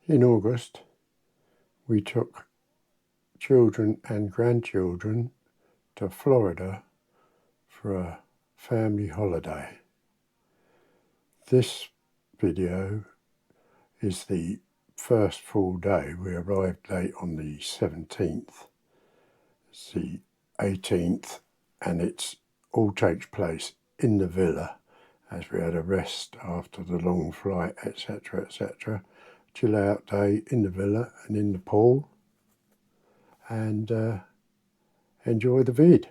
In August, we took children and grandchildren to Florida for a family holiday. This video is the first full day. We arrived late on the 17th. It's the 18th, and it all takes place in the villa as we had a rest after the long flight, etc, etc. Chill out day in the villa and in the pool, and enjoy the vid.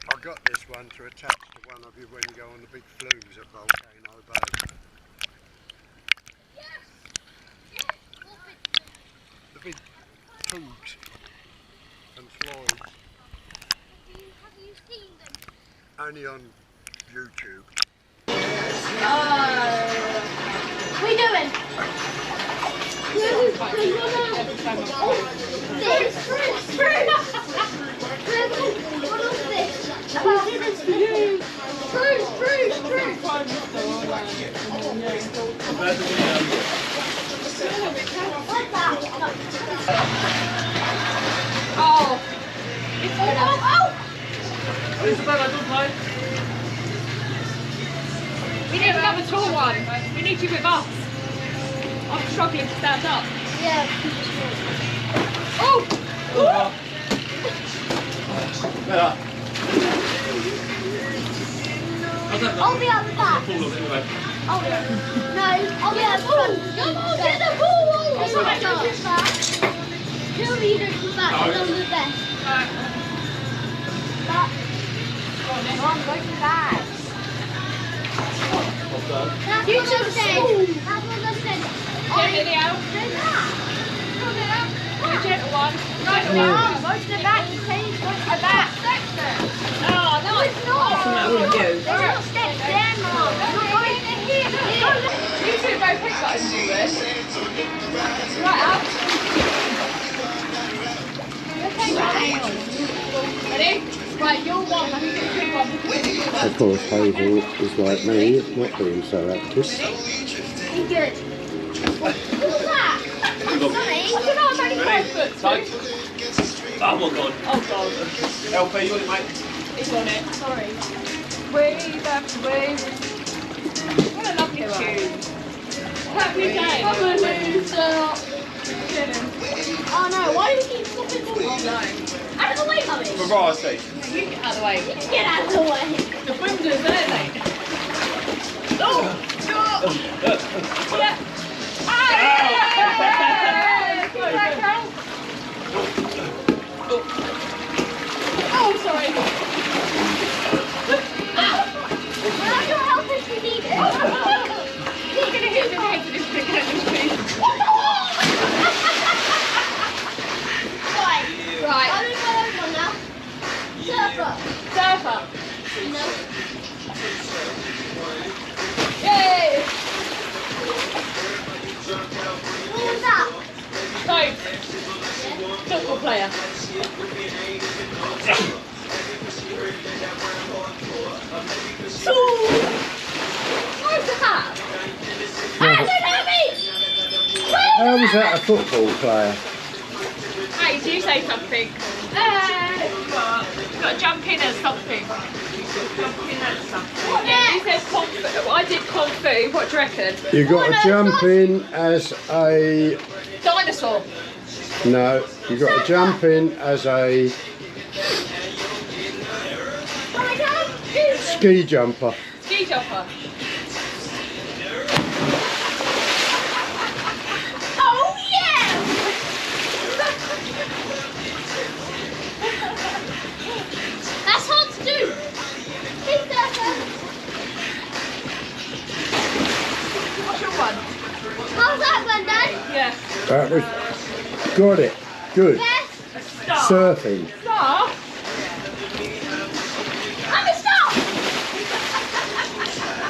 I got this one to attach to one of you when you go on the big flumes at Volcano Bay. The big tubes and slides. Have you seen them? Only on YouTube. What are you doing? This fruit. What is this? About this fruit. What's that? Oh. We need another tall one. We need you with us. I'm struggling to stand up. Yeah. Oh! I'll be at the back. Oh, no, I'll be at the front. Come on, get the ball! That's what I do. Two leaders to the back, and I'm the best. Back. I'm going to back. That's what I said. That's what I said. Gentle one. Go to the back. Please go to the back. Oh, no, it's not. There's no steps there, Mom. You two go quick, guys. Right out. Ready? Right, you're one. Of course, Hazel is like me, not being so active. Be good. What's that? Sorry. I don't know, I'm only 5 foot. Oh my god. Oh god. LP, you want it, mate? He's on it. Sorry. Way back, way. Happy day. I'm a loser. Oh no, why do we keep stopping for one? Out of the way, mummy. Variety. You get out of the way. Get out of the way. The windows there, mate. Oh! Yeah. Oh, sorry. Well, your help if you need it. You're going to hit the head with this big head of cheese. Right. Right. I'm in my own one now. Surfer. Surfer. No. Yay! What was that? So, football player. Where's the hat? I don't know me. How was that a football player? Hey, do you say something? You've got to jump in at something. Jump in at something. What Yeah, you next? said kung fu. I did kung fu. What do you reckon? You got to jump in as a Dinosaur. no. You got to jump in as a I can't do ski jumper. Ski jumper. Oh yeah! That's hard to do. Hey, surfer. What's your one? How's that one, Dad? Yeah. That was got it. Good. Yes. Star. Surfing. Star. I'm a star.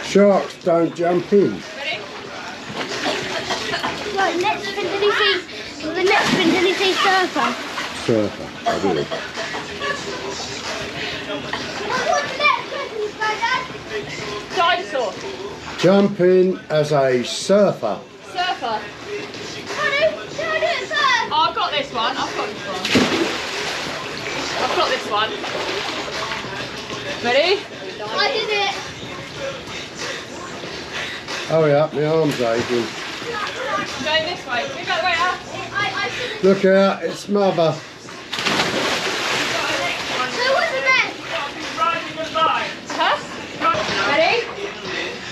Sharks don't jump in. Ready? Right, next spin, did he say? The next spin, did he say surfer? Surfer. I will. What's the next question, Dad? Dinosaur. Jump in as a surfer. Surfer. Can I do it first? Oh, I've got this one. I've got this one. I've got this one. Ready? I did it. Hurry up, my arm's aching. Going this way. Move out the way, Al. I did it. Look out, it's mother. Who was the next? Huh? Ready?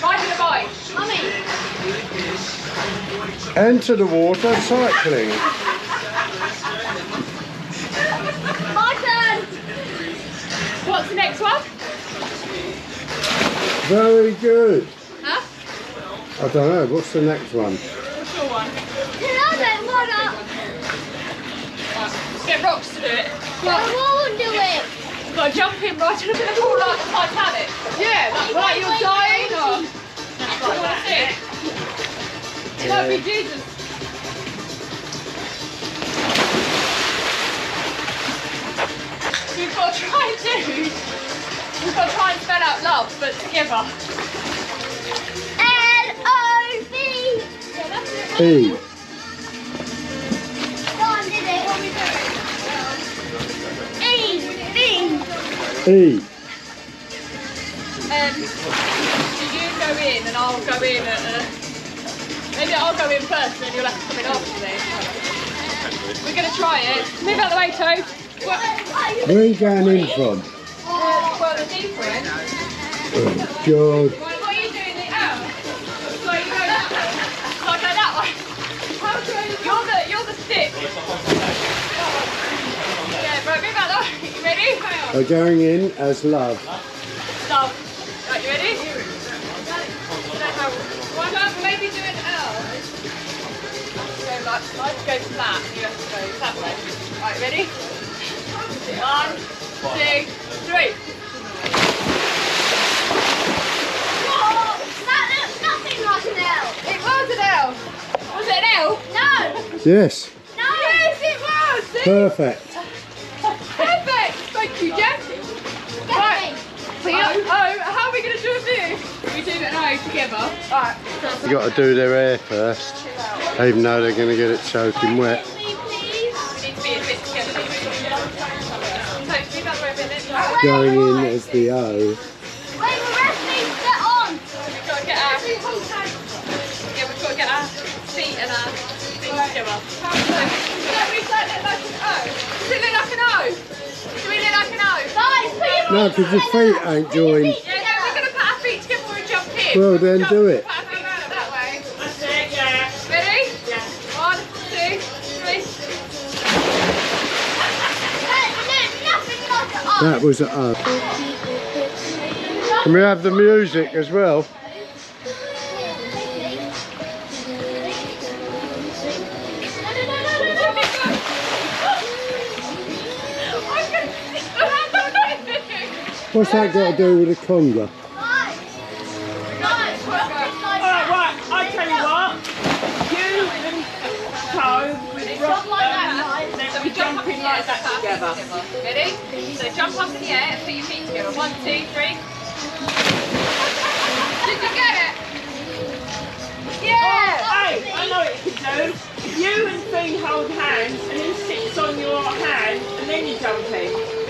Riding a bike. Mummy. Enter the water cycling. My turn. What's the next one? Very good. Huh? I don't know, what's the next one? What's your one? Can I get one up? Let's get rocks to do it. I won't do it. You've got to jump in right in a bit of pool like the Titanic. Yeah, that's right, you're dying or... That's what I want to see. It might be Jesus. We've got to try and do... We've got to try and spell out love, but together. L-O-V. Yeah, that's it. E. Don did it. What are we doing? E. B. E. You go in and I'll go in at maybe I'll go in first and then you'll have to come in after me. We're going to try it. Move out the way, Toad. Where are you going in from? Well, the deeper end. Oh, God. What are you doing? Out. So you go that way. So I go that way. How do I... You're the stick. Yeah, right, move out the way. You ready? We're going in as love. Stop. Right, you ready? Why don't we maybe do an L? So like, I have to go to that, you have to go that way. Right, ready? 1, 2, 3. Whoa! That looks nothing like an L. It was an L. Was it an L? No. Yes. No. Yes, it was. See? Perfect. Perfect. Thank you, Jen. Right. How are we going to do a view? We do an O together. Right. You got to do their hair first, even though they're going to get it soaking wet. Please. We need to be a bit together. So, move out the way a bit. Going in as the O. Wait, we're resting. Get on. We've got to get our... Yeah, we've got to get our together. Don't we start it like an O? Does it look like an O? Do we look like an O? Guys, put your No, because your feet ain't joined. Yeah, no, we're going to put our feet together when we jump in. Well, then Jump, do it. Put our feet out that way. That's it, yeah. Ready? Yeah. 1, 2, 3. nothing like it. Oh. That was a Can we have the music as well? What's that got to do with the conga? Guys, Alright, right, I tell you what. You and Toe with jump like that, guys. then we jump in like that together. Ready? So jump up in the air and put your feet together. 1, 2, 3. Did you get it? Yeah! Hey, I know what you can do. If you and Fee hold hands and he sits on your hand and then you jump in.